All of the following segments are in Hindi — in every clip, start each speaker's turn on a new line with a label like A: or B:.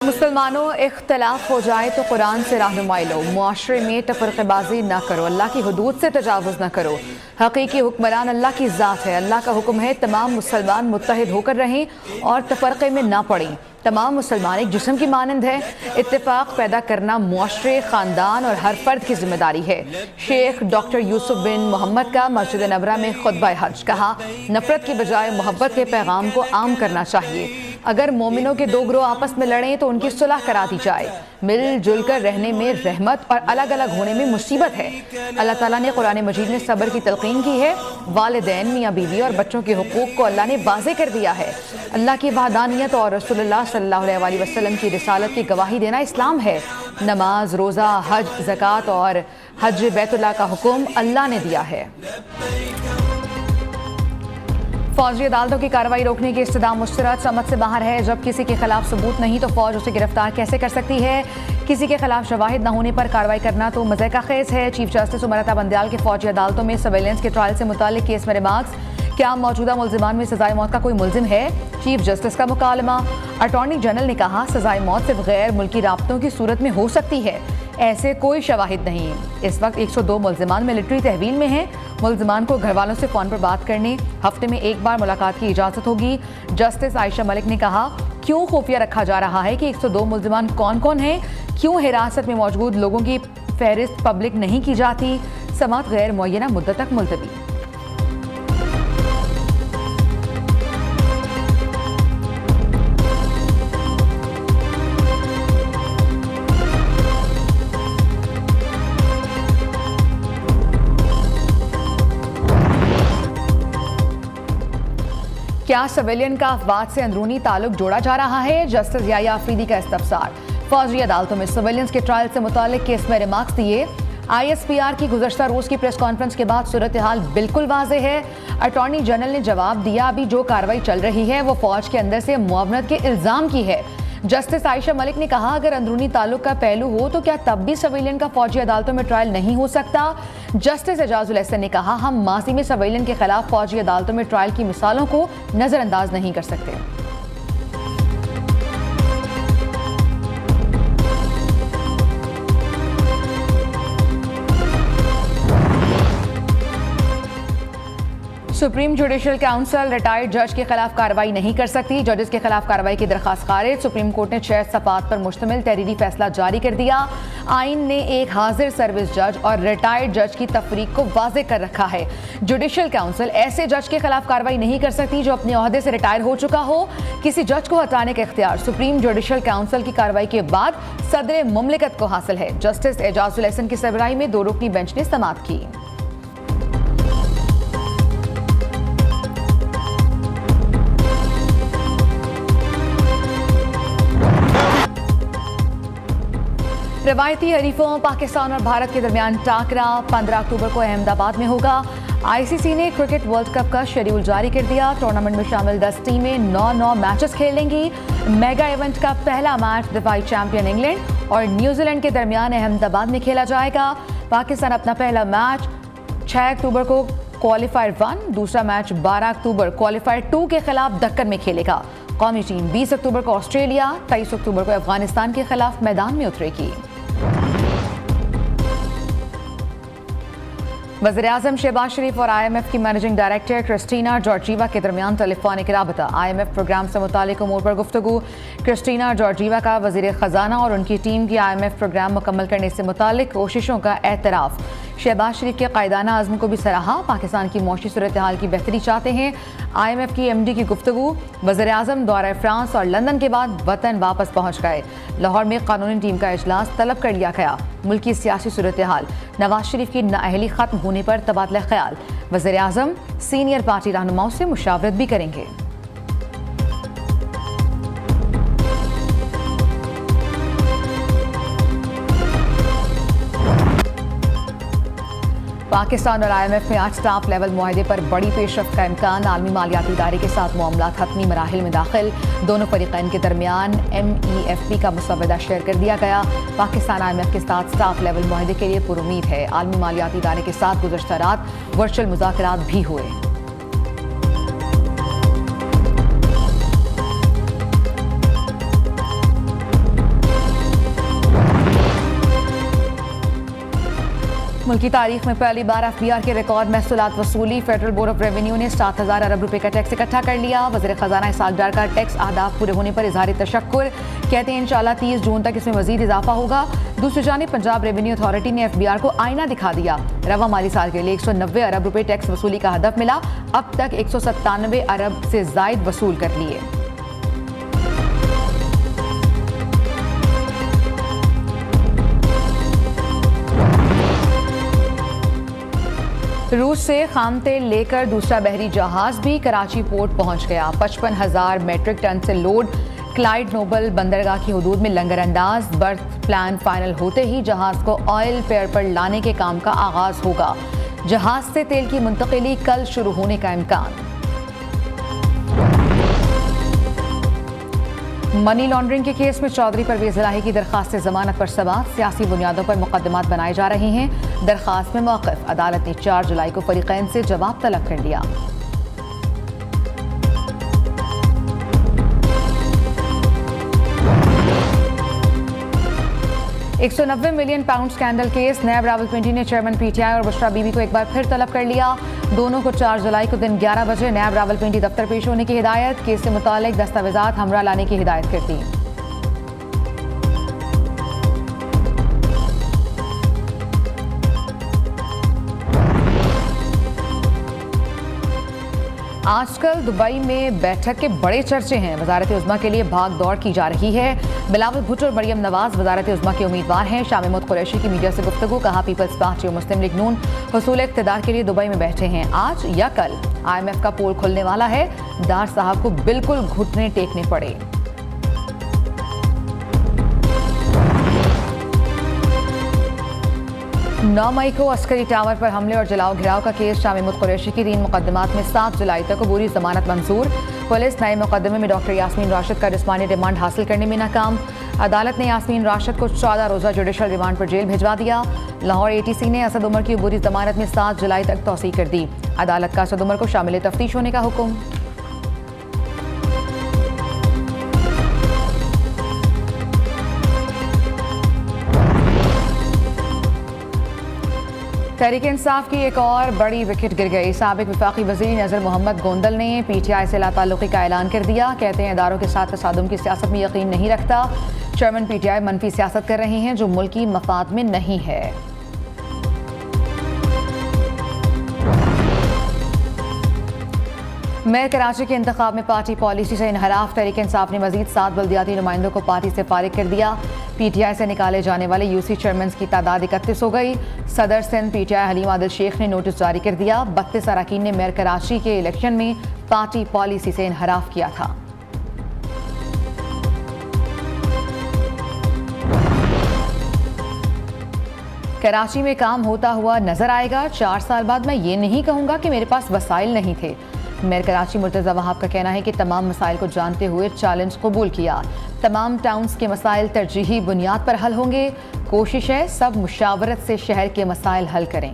A: मुसलमानों इख्तलाफ हो जाए तो कुरान से रहनुमाई लो, मुआशरे में तफरक़ेबाजी ना करो, अल्लाह की हुदूद से तजावुज़ ना करो। हकीकी हुक्मरान अल्लाह की ज़ात है। अल्लाह का हुक्म है तमाम मुसलमान मुत्तहिद होकर रहें और तफरक़े में ना पड़ें। तमाम मुसलमान एक जिस्म की मानंद है। इत्तेफाक पैदा करना मुआशरे, ख़ानदान और हर फर्द की जिम्मेदारी है। शेख डॉक्टर यूसुफ बिन मोहम्मद का मस्जिद नबरा में खुतबा हज, कहा नफरत की बजाय मोहब्बत के पैगाम को आम करना चाहिए। अगर मोमिनों के दो ग्रोह आपस में लड़ें तो उनकी सुलह करा दी जाए। मिलजुल कर रहने में रहमत और अलग अलग होने में मुसीबत है। अल्लाह ताला ने कुरान मजीद में सब्र की तलकीन की है। वालिदैन, मियाँ बीवी और बच्चों के हुकूक को अल्लाह ने वाज़े कर दिया है। अल्लाह की वहदानियत और रसूलुल्लाह सल्लल्लाहु अलैहि वसल्लम की रिसालत की गवाही देना इस्लाम है। नमाज, रोज़ा, हज, ज़कात और हज बैतुल्लाह का हुक्म अल्लाह ने दिया है। फौजी अदालतों की कार्रवाई रोकने की इस्तदा मुस्तरद समझ से बाहर है। जब किसी के खिलाफ सबूत नहीं तो फौज उसे गिरफ्तार कैसे कर सकती है? किसी के खिलाफ शवाहिद न होने पर कार्रवाई करना तो मज़े का खेज है। चीफ जस्टिस उमर बंदयाल के फौजी अदालतों में सर्वेलेंस के ट्रायल से मुतालिक केस में रिमार्क्स, क्या मौजूदा मुल्जिमान में सजाए मौत का कोई मुल्जिम है? चीफ जस्टिस का मुकालमा। अटॉर्नी जनरल ने कहा सजाए मौत सिर्फ गैर मुल्की राब्तों की सूरत में हो सकती है, ऐसे कोई शवाहिद नहीं। इस वक्त 102 मुल्जिमान मिलिट्री तहवील में हैं। मुल्जिमान को घर वालों से फ़ोन पर बात करने, हफ्ते में एक बार मुलाकात की इजाज़त होगी। जस्टिस आयशा मलिक ने कहा क्यों खुफिया रखा जा रहा है कि 102 मुल्जिमान कौन कौन हैं? क्यों हिरासत में मौजूद लोगों की फहरिस्त पब्लिक नहीं की जाती? समात गैर मुअय्यना मुद्दत तक मुलतवी। क्या सिविलियन का अफवाज से अंदरूनी ताल्लुक जोड़ा जा रहा है? जस्टिस याया अफरीदी का इस्तफसार। फौजी अदालतों में सिविलियंस के ट्रायल से मुतालिक केस में रिमार्क्स दिए। ISPR की गुज़श्ता रोज की प्रेस कॉन्फ्रेंस के बाद सूरत हाल बिल्कुल वाज़े है। अटॉर्नी जनरल ने जवाब दिया अभी जो कार्रवाई चल रही है वो फौज के अंदर से मुआवनत के इल्ज़ाम की है। जस्टिस आयशा मलिक ने कहा अगर अंदरूनी ताल्लुक का पहलू हो तो क्या तब भी सिविलियन का फौजी अदालतों में ट्रायल नहीं हो सकता? जस्टिस एजाजुल एहसन ने कहा हम माजी में सिविलियन के खिलाफ फौजी अदालतों में ट्रायल की मिसालों को नजरअंदाज नहीं कर सकते। सुप्रीम जुडिशल काउंसिल रिटायर्ड जज के खिलाफ कार्रवाई नहीं कर सकती। जजेस के खिलाफ कार्रवाई की दरखास्त खारिज। सुप्रीम कोर्ट ने 6 सफ़ात पर मुश्तमिल तहरीरी फैसला जारी कर दिया। आइन ने एक हाजिर सर्विस जज और रिटायर्ड जज की तफरीक को वाज़े कर रखा है। जुडिशल काउंसिल ऐसे जज के खिलाफ कार्रवाई नहीं कर सकती जो अपने ओहदे से रिटायर हो चुका हो। किसी जज को हटाने का इख्तियार सुप्रीम जुडिशल काउंसिल की कार्रवाई के बाद सदर मुमलिकत को हासिल है। जस्टिस एजाजुल एहसन की सरबराही में 2 रुकनी बेंच ने समाअत की। रवायती हरीफों पाकिस्तान और भारत के दरमियान टाकरा 15 अक्टूबर को अहमदाबाद में होगा। ICC ने क्रिकेट वर्ल्ड कप का शेड्यूल जारी कर दिया। टूर्नामेंट में शामिल 10 टीमें 9 मैचेस खेलेंगी। मेगा इवेंट का पहला मैच दिफाई चैंपियन इंग्लैंड और न्यूजीलैंड के दरमियान अहमदाबाद में खेला जाएगा। पाकिस्तान अपना पहला मैच 6 अक्टूबर को क्वालिफायर 1, दूसरा मैच 12 अक्टूबर क्वालिफायर 2 के खिलाफ दक्कन में खेलेगा। कौमी टीम 20 अक्टूबर को ऑस्ट्रेलिया, 23 अक्टूबर को अफगानिस्तान के खिलाफ मैदान में उतरेगी। वज़ीर-ए-आज़म शहबाज शरीफ और IMF की मैनेजिंग डायरेक्टर क्रिस्टीना जॉर्जीवा के दरमियान टेलीफोनिक राबता। IMF प्रोग्राम से मुतालिक उमूर पर गुफ्तगू। क्रिस्टीना जॉर्जीवा का वज़ीर ख़जाना और उनकी टीम की IMF प्रोग्राम मुकम्मल करने से मुतालिक कोशिशों का एतराफ़। शहबाज शरीफ के कायदाना आज़म को भी सराहा। पाकिस्तान की मौशी सूरत हाल की बेहतरी चाहते हैं। IMF की MD की गुफ्तगू। वज़ीर-ए-आज़म दौरा फ्रांस और लंदन के बाद वतन वापस पहुँच गए। लाहौर में कानूनी टीम का इजलास तलब कर लिया गया। मुल्की सियासी सूरत हाल, नवाज शरीफ की नाअहली खत्म होने पर तबादला ख्याल। वज़ीर-ए-आज़म सीनियर पार्टी रहनुमाओं से मुशावरत भी करेंगे। पाकिस्तान और IMF में आज स्टाफ लेवल मुआहदे पर बड़ी पेशरफ्त का इम्कान। आलमी मालियाती इदारे के साथ मामलात हतमी मराहिल में दाखिल। दोनों फरीक़ैन के दरमियान MEFP का मुसवदा शेयर कर दिया गया। पाकिस्तान IMF के साथ स्टाफ लेवल मुआहदे के लिए पुरुमीद है। आलमी मालियाती इदारे के साथ गुज़श्ता रात वर्चुअल मुज़ाकरात भी हुए। मुल्की तारीख में पहली बार FBR के रिकॉर्ड महसूलात वसूली। फेडरल बोर्ड ऑफ रेवेन्यू ने 7,000 अरब रुपए का टैक्स इकट्ठा कर लिया। वज़ीर ख़जाना इसाक डार का टैक्स अहदाफ पूरे होने पर इजहार तशक्कुर, कहते हैं इंशाल्लाह 30 जून तक इसमें मजीद इजाफा होगा। दूसरी जानिब पंजाब रेवेन्यू अथॉरिटी ने FBR को आईना दिखा दिया। रवा माली साल के लिए 190 अरब रुपए टैक्स वसूली का हदफ मिला। अब तक 197 अरब से जायद वसूल कर लिए। रूस से खाम तेल लेकर दूसरा बहरी जहाज भी कराची पोर्ट पहुंच गया। 55,000 मेट्रिक टन से लोड क्लाइड नोबल बंदरगाह की हदूद में लंगर अंदाज। बर्थ प्लान फाइनल होते ही जहाज को ऑयल पेयर पर लाने के काम का आगाज होगा। जहाज से तेल की मुंतकिली कल शुरू होने का इम्कान। मनी लॉन्ड्रिंग के केस में चौधरी परवेज इलाही की दरखास्त से जमानत पर समाअत। सियासी बुनियादों पर मुकदमात बनाए जा रहे हैं। दरखास्त में मौक़िफ़। अदालत ने 4 जुलाई को फरीक़ैन से जवाब तलब कर लिया। £190 मिलियन स्कैंडल केस। नैब रावलपिंडी ने चेयरमैन PTI और बुशरा बीबी को एक बार फिर तलब कर लिया। दोनों को 4 जुलाई को दिन 11 बजे नैब रावलपिंडी दफ्तर पेश होने की हिदायत। केस से मुतालिक दस्तावेजात हमरा लाने की हिदायत कर दी। आजकल दुबई में बैठक के बड़े चर्चे हैं। वजारत उज़्मा के लिए भाग दौड़ की जा रही है। बिलावल भुट्टो और मरियम नवाज वजारत उज़्मा के उम्मीदवार हैं। शाह महमूद कुरैशी की मीडिया से गुफ्तगू। कहा पीपल्स पार्टी और मुस्लिम लीग नून हुसूल इक़्तिदार के लिए दुबई में बैठे हैं। आज या कल IMF का पोल खुलने वाला है। डार साहब को बिल्कुल घुटने टेकने पड़े। नौ मई को अस्करी टावर पर हमले और जलाओ घिराव का केस। शाह महमूद कुरैशी की 3 मुकदमात में 7 जुलाई तक अबूरी जमानत मंजूर। पुलिस नए मुकदमे में डॉक्टर यास्मीन राशिद का जिस्मानी रिमांड हासिल करने में नाकाम। अदालत ने यास्मीन राशिद को 14 रोज़ा जुडिशल रिमांड पर जेल भिजवा दिया। लाहौर ATC ने असद उमर की अबूरी जमानत में 7 जुलाई तक तौसीक कर दी। अदालत का असद उमर को शामिल तफ्तीश होने का हुक्म। तहरीक इंसाफ की एक और बड़ी विकेट गिर गई। साबिक वफाकी वज़ीर नज़र मोहम्मद गोंदल ने PTI से लाताल्लुकी का ऐलान कर दिया। कहते हैं इदारों के साथ तसादुम की सियासत में यकीन नहीं रखता। चेयरमैन PTI मनफी सियासत कर रहे हैं जो मुल्की मफाद में नहीं है। मेयर कराची के इंतखाब में पार्टी पॉलिसी से इनहराफ। तहरीक इंसाफ ने मजीद 7 बल्दियाती नुमाइंदों को पार्टी से फारिग कर दिया। PTI से निकाले जाने वाले UC चेयरमैन की तादाद 31 हो गई। सदर सिंध PTI हलीम आदिल शेख ने नोटिस जारी कर दिया। 32 अरकान ने मेयर कराची के इलेक्शन में पार्टी पॉलिसी से इनहराफ किया था। कराची में काम होता हुआ नजर आएगा। 4 साल बाद मैं ये नहीं कहूँगा कि मेरे पास वसाइल नहीं थे। मेयर कराची मुर्तज़ा वहाब का कहना है कि तमाम मसाइल को जानते हुए चैलेंज कबूल किया। तमाम टाउन्स के मसाइल तरजीही बुनियाद पर हल होंगे। कोशिश है सब मुशावरत से शहर के मसाइल हल करें।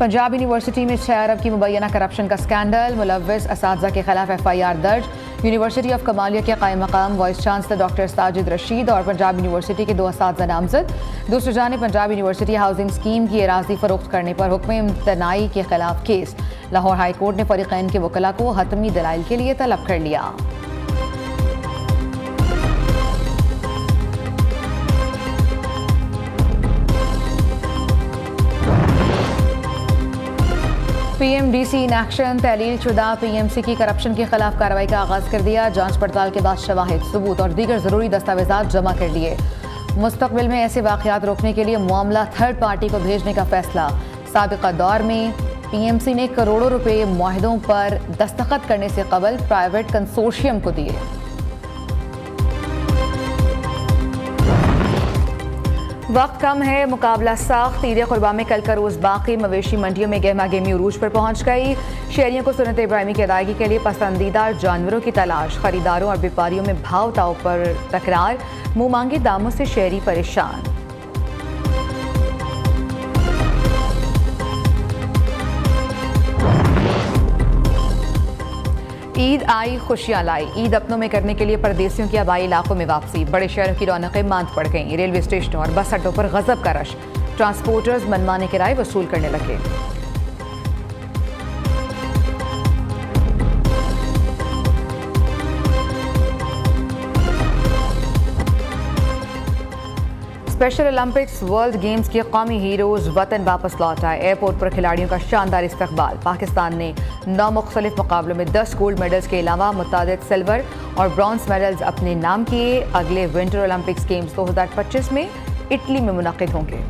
A: पंजाब यूनिवर्सिटी में 6 अरब की मुबैना करप्शन का स्कैंडल। मुलव्विस असातिज़ा के खिलाफ FIR दर्ज। यूनिवर्सिटी ऑफ कमालिया के कायम मकाम vice chancellor doctor Sajid Rashid और पंजाब यूनिवर्सिटी के 2 असातिज़ा नामजद। दूसरी जानिब पंजाब यूनिवर्सिटी हाउसिंग स्कीम की एराज़ी फरोख्त करने पर हुक्म इम्तनाई के खिलाफ केस। लाहौर हाई कोर्ट ने फरीक़ैन के वकला को हतमी दलाइल के लिए तलब कर लिया। PMDC in action. तहलील शुदा PMC की करप्शन के खिलाफ कार्रवाई का आगाज कर दिया। जांच पड़ताल के बाद शवाहिद, सबूत और दीगर जरूरी दस्तावेजात जमा कर लिए। मुस्तकबिल में ऐसे वाक़यात रोकने के लिए मामला थर्ड पार्टी को भेजने का फैसला। साबिका दौर में PMC ने करोड़ों रुपए मुआहिदों पर दस्तखत करने से कबल प्राइवेट कंसोर्शियम को दिए। वक्त कम है, मुकाबला सख्त। ईद कुर्बा में कल का रोज़ बाकी। मवेशी मंडियों में गहमा गहमी उरूज पर पहुंच गई। शहरियों को सुन्नत इब्राहिमी की अदायगी के लिए पसंदीदा जानवरों की तलाश। खरीदारों और व्यापारियों में भाव ताव पर तकरार। मुंह मांगे दामों से शहरी परेशान। ईद आई खुशियां लाई। ईद अपनों में करने के लिए परदेसियों की आबाई इलाकों में वापसी। बड़े शहरों की रौनकें मांद पड़ गईं। रेलवे स्टेशनों और बस अड्डों पर गजब का रश। ट्रांसपोर्टर्स मनमाने किराए वसूल करने लगे। स्पेशल ओलंपिक्स वर्ल्ड गेम्स के कौमी हीरोज वतन वापस लौट आए। एयरपोर्ट पर खिलाड़ियों का शानदार इस्तकबाल। पाकिस्तान ने 9 मुख्तलिफ मुकाबलों में 10 गोल्ड मेडल्स के अलावा मुतादिद सिल्वर और ब्रॉन्ज मेडल्स अपने नाम किए। अगले विंटर ओलंपिक्स गेम्स 2025 में इटली में मुनक्किद होंगे।